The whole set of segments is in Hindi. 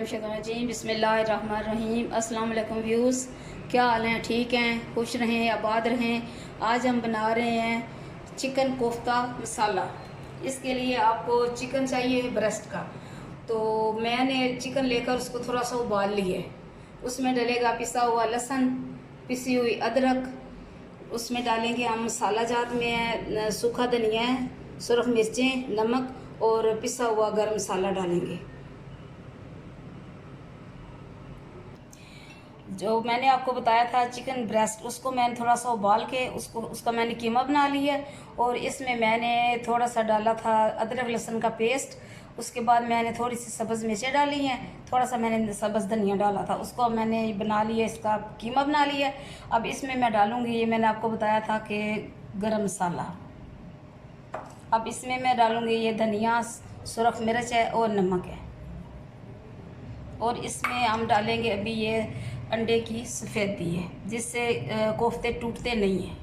बिस्मिल्लाहिर्रहमानिर्रहीम बिस्मिल्लाहिर्रहमानिर्रहीम। अस्सलाम वालेकुम व्यूज़, क्या हाल हैं? ठीक हैं, खुश रहें, आबाद रहें। आज हम बना रहे हैं चिकन कोफ्ता मसाला। इसके लिए आपको चिकन चाहिए ब्रेस्ट का। तो मैंने चिकन लेकर उसको थोड़ा सा उबाल लिया है। उसमें डलेगा पिसा हुआ लहसुन, पिसी हुई अदरक। उसमें डालेंगे हम मसाला जात में है सूखा धनिया है, सुरख मिर्चें, नमक और पिसा हुआ गरम मसाला डालेंगे। जो मैंने आपको बताया था चिकन ब्रेस्ट, उसको मैंने थोड़ा सा उबाल के उसका मैंने कीमा बना लिया। और इसमें मैंने थोड़ा सा डाला था अदरक लहसुन का पेस्ट। उसके बाद मैंने थोड़ी सी सब्ज़ मिर्चें डाली हैं, थोड़ा सा मैंने सब्ज़ धनिया डाला था, उसको मैंने बना लिया, इसका कीमा बना लिया। अब इसमें मैं डालूँगी, ये मैंने आपको बताया था कि गरम मसाला। अब इसमें मैं डालूँगी ये धनिया, सुरख मिर्च है और नमक है। और इसमें हम डालेंगे अभी ये अंडे की सफ़ेदी है, जिससे कोफ्ते टूटते नहीं हैं।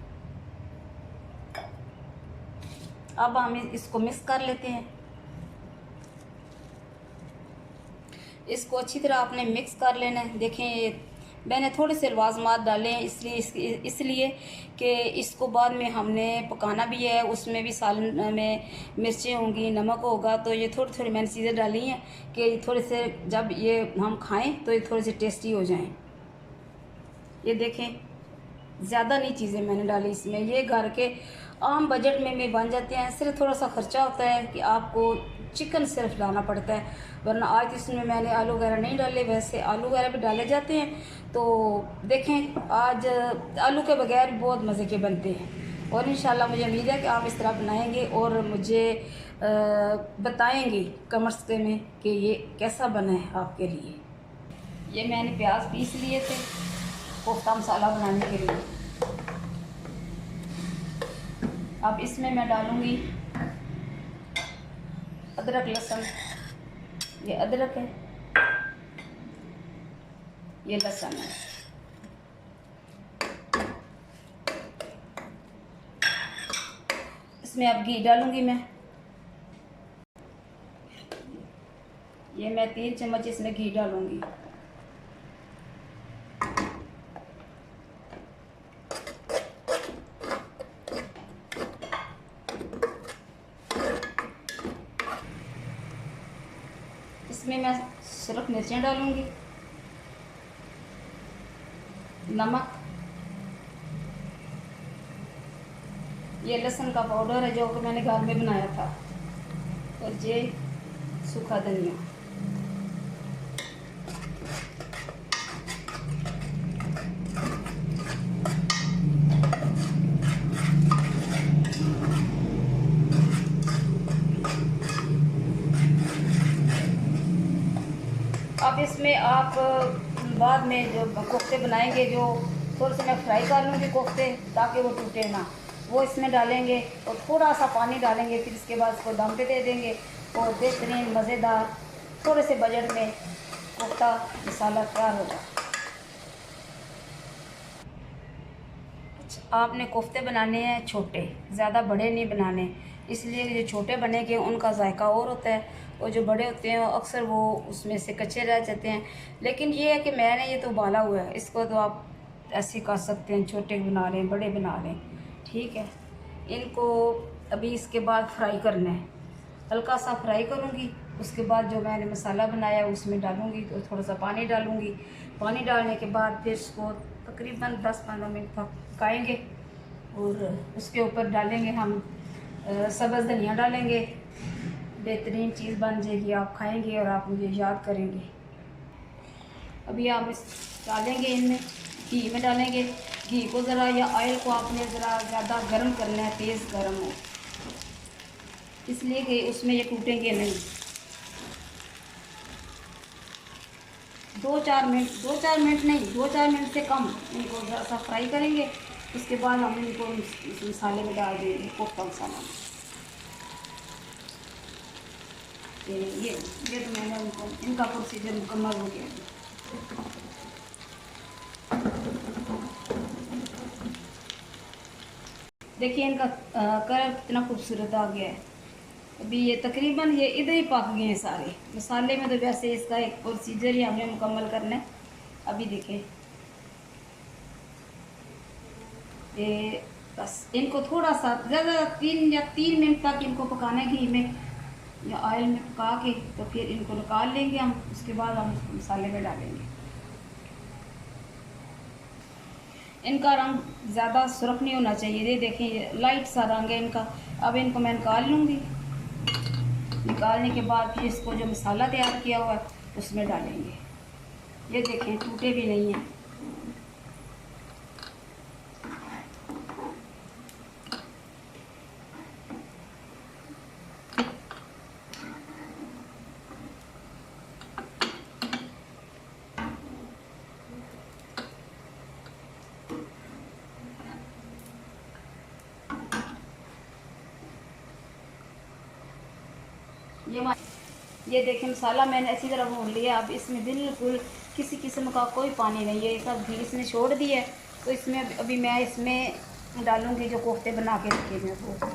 अब हम इसको मिक्स कर लेते हैं। इसको अच्छी तरह आपने मिक्स कर लेना है। देखें, मैंने थोड़े से लवाज़मात डाले हैं इसलिए कि इसको बाद में हमने पकाना भी है। उसमें भी सालन में मिर्चें होंगी, नमक होगा, तो ये थोड़ी थोड़ी मैंने चीज़ें डाली हैं कि थोड़े से जब ये हम खाएं तो ये थोड़े से टेस्टी हो जाएं। ये देखें, ज़्यादा नहीं चीज़ें मैंने डाली इसमें, ये घर के आम बजट में भी बन जाते हैं। सिर्फ थोड़ा सा ख़र्चा होता है कि आपको चिकन सिर्फ लाना पड़ता है, वरना आज इसमें मैंने आलू वगैरह नहीं डाले। वैसे आलू वगैरह भी डाले जाते हैं। तो देखें, आज आलू के बगैर बहुत मज़े के बनते हैं। और इंशाल्लाह मुझे उम्मीद है कि आप इस तरह बनाएंगे और मुझे बताएंगे कमेंट्स में कि ये कैसा बना है आपके लिए। ये मैंने प्याज पीस लिए थे कोफ्ता मसाला बनाने के लिए। अब इसमें मैं डालूँगी अदरक लहसुन। ये अदरक है, ये लहसुन है। इसमें अब घी डालूँगी मैं। ये मैं 3 चम्मच इसमें घी डालूँगी। इसमें मैं सुरख मिर्चें डालूँगी, नमक, ये लहसुन का पाउडर है जो कि मैंने घर में बनाया था, और ये सूखा धनिया। अब इसमें आप बाद में जो कोफ्ते बनाएंगे, जो थोड़े से मैं फ्राई कर लूँगी कोफ्ते ताकि वो टूटे ना, वो इसमें डालेंगे और थोड़ा सा पानी डालेंगे। फिर इसके बाद इसको दम पे दे देंगे और बेहतरीन मज़ेदार थोड़े से बजट में कोफ्ता मसाला तैयार होगा। आपने कोफ्ते बनाने हैं छोटे, ज़्यादा बड़े नहीं बनाने, इसलिए जो छोटे बनेंगे उनका जायका और होता है, और जो बड़े होते हैं अक्सर वो उसमें से कच्चे रह जाते हैं। लेकिन ये है कि मैंने ये तो उबाला हुआ है, इसको तो आप ऐसे कर सकते हैं, छोटे बना लें, बड़े बना लें, ठीक है। इनको अभी इसके बाद फ्राई करना है, हल्का सा फ्राई करूँगी। उसके बाद जो मैंने मसाला बनाया उसमें डालूँगी, तो थोड़ा सा पानी डालूँगी। पानी डालने के बाद फिर इसको तकरीबन 10-15 मिनट तक पकाएंगे और उसके ऊपर डालेंगे हम सब्ज़ धनिया डालेंगे। बेहतरीन चीज़ बन जाएगी, आप खाएंगे और आप मुझे याद करेंगे। अभी आप इस डालेंगे, इनमें घी में डालेंगे। घी को ज़रा या ऑयल को आपने ज़रा ज़्यादा गर्म करना है, तेज़ गर्म हो, इसलिए कि उसमें ये टूटेंगे नहीं। 2-4 मिनट नहीं, 2-4 मिनट से कम इनको ज़रा सा फ्राई करेंगे। उसके बाद हम इनको इस मसाले में डाल देंगे, कोफ्ता मसाला। ये तो मैंने उनको इनका प्रोसीजर मुकम्मल हो गया। देखिए इनका कलर कितना खूबसूरत आ गया है। अभी ये तकरीबन ये इधर ही पक गए हैं सारे मसाले में। तो वैसे इसका एक प्रोसीजर ही हमने मुकम्मल करना है। अभी देखें ये बस इनको थोड़ा सा ज़्यादा 3 मिनट तक इनको पकाना है घी में या ऑयल में पका के, तो फिर इनको निकाल लेंगे हम। उसके बाद हम इसको मसाले में डालेंगे। इनका रंग ज़्यादा सुर्ख नहीं होना चाहिए। ये देखें ये लाइट सा रंग है इनका। अब इनको मैं निकाल लूँगी। निकालने के बाद फिर इसको जो मसाला तैयार किया हुआ है उसमें डालेंगे। ये देखें टूटे भी नहीं हैं। ये देखें मसाला मैंने अच्छी तरह भून लिया। अब इसमें बिल्कुल किसी किस्म का कोई पानी नहीं है। सब घी इसने छोड़ दिया है। तो इसमें अभी मैं इसमें डालूंगी जो कोफ्ते बना के रखे हैं वो।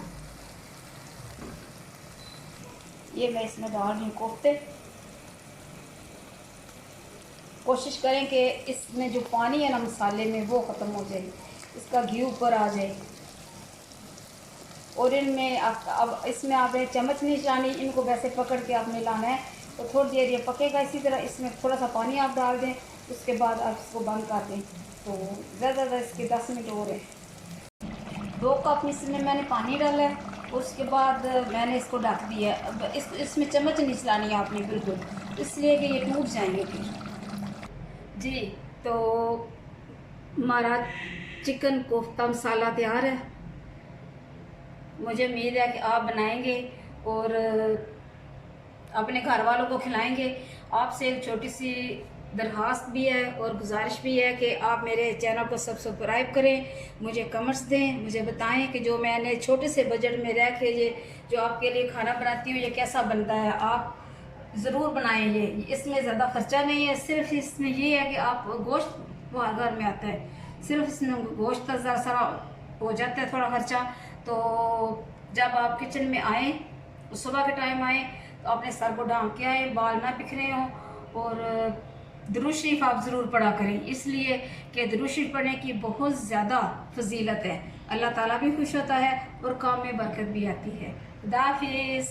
ये मैं इसमें डाल रही हूँ कोफ्ते। कोशिश करें कि इसमें जो पानी है ना मसाले में वो ख़त्म हो जाए, इसका घी ऊपर आ जाए। और इनमें अब इसमें आपने चम्मच नहीं चलानी, इनको वैसे पकड़ के आपने लाना है। तो थोड़ी देर ये पकेगा इसी तरह। इसमें थोड़ा सा पानी आप डाल दें, उसके बाद आप इसको बंद कर दें। तो ज़्यादा इसके 10 मिनट हो रहे। 2 कप इसमें मैंने पानी डाला है। उसके बाद मैंने इसको ढक दिया है। अब इसमें चम्मच नहीं चलानी है आपने बिल्कुल, इसलिए कि ये टूट जाएंगे फिर। जी तो हमारा चिकन कोफ्ता मसाला तैयार है। मुझे उम्मीद है कि आप बनाएंगे और अपने घर वालों को खिलाएंगे। आपसे एक छोटी सी दरख्वास्त भी है और गुजारिश भी है कि आप मेरे चैनल को सब्सक्राइब करें, मुझे कमेंट्स दें, मुझे बताएं कि जो मैंने छोटे से बजट में रह के ये जो आपके लिए खाना बनाती हूँ ये कैसा बनता है। आप ज़रूर बनाएं। ये इसमें ज़्यादा ख़र्चा नहीं है। सिर्फ इसमें ये है कि आप गोश्त घर में आता है, सिर्फ इसमें गोश्त का ज़रा सा हो जाता है थोड़ा ख़र्चा। तो जब आप किचन में आएँ, सुबह के टाइम आएँ, तो अपने सर को ढांक के आए, बाल ना बिखरे हों। और दुरूद शरीफ आप ज़रूर पढ़ा करें, इसलिए कि दुरूद शरीफ पढ़ने की बहुत ज़्यादा फजीलत है। अल्लाह ताला भी खुश होता है और काम में बरकत भी आती है। खुदा हाफिज़।